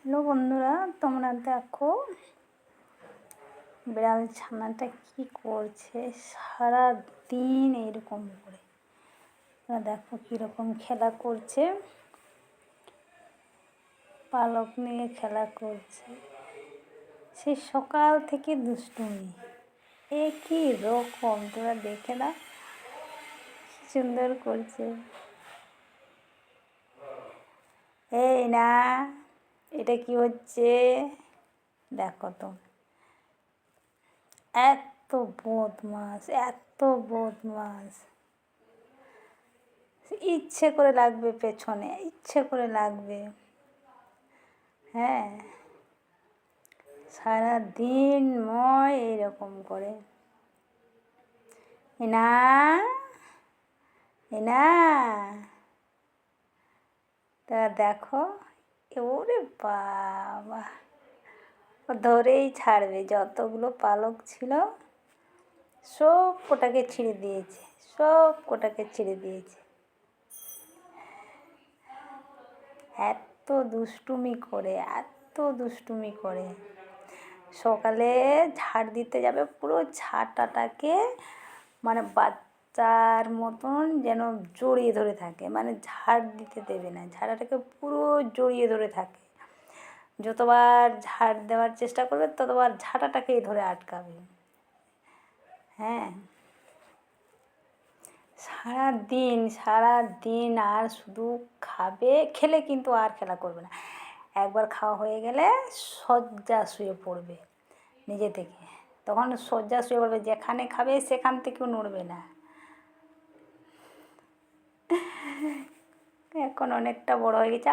Hello বন্ধুরা, তোমরা দেখো বিড়াল ছানাটা কি করছে। সারা দিন এরকম করে দেখো কীরকম খেলা করছে, পালক নিয়ে খেলা করছে। সেই সকাল থেকে দুষ্টুমি একই রকম, তোরা দেখে না কি সুন্দর করছে। এই না, এটা কি হচ্ছে দেখো তো। এত বদমাস, এত বদমাস, ইচ্ছে করে লাগবে পেছনে, ইচ্ছে করে লাগবে। হ্যাঁ, সারা দিন ময় এইরকম করে। না না, তা দেখো, ওরে বাবা, ধরেই ছাড়বে। যতগুলো পালক ছিল সব কোটাকে ছিঁড়ে দিয়েছে, সব কোটাকে ছিঁড়ে দিয়েছে। এত দুষ্টুমি করে, এত দুষ্টুমি করে। সকালে ঝাড় দিতে যাবে, পুরো ঝাঁটাটাকে মানে বাচ্চার মতন যেন জড়িয়ে ধরে থাকে, মানে ঝাড় দিতে দেবে না, ঝাঁটাটাকে পুরো জড়িয়ে ধরে থাকে। যতবার ঝাড় দেওয়ার চেষ্টা করবে ততবার ঝাঁটাটাকেই ধরে আটকাবে। হ্যাঁ, সারা দিন আর শুধু খাবে, খেলে কিন্তু আর খেলা করবে না। একবার খাওয়া হয়ে গেলে শয্যা শুয়ে পড়বে নিজে থেকে, তখন শয্যা শুয়ে পড়বে, যেখানে খাবে সেখান থেকেও নড়বে না। এখন অনেকটা বড় হয়ে গেছে।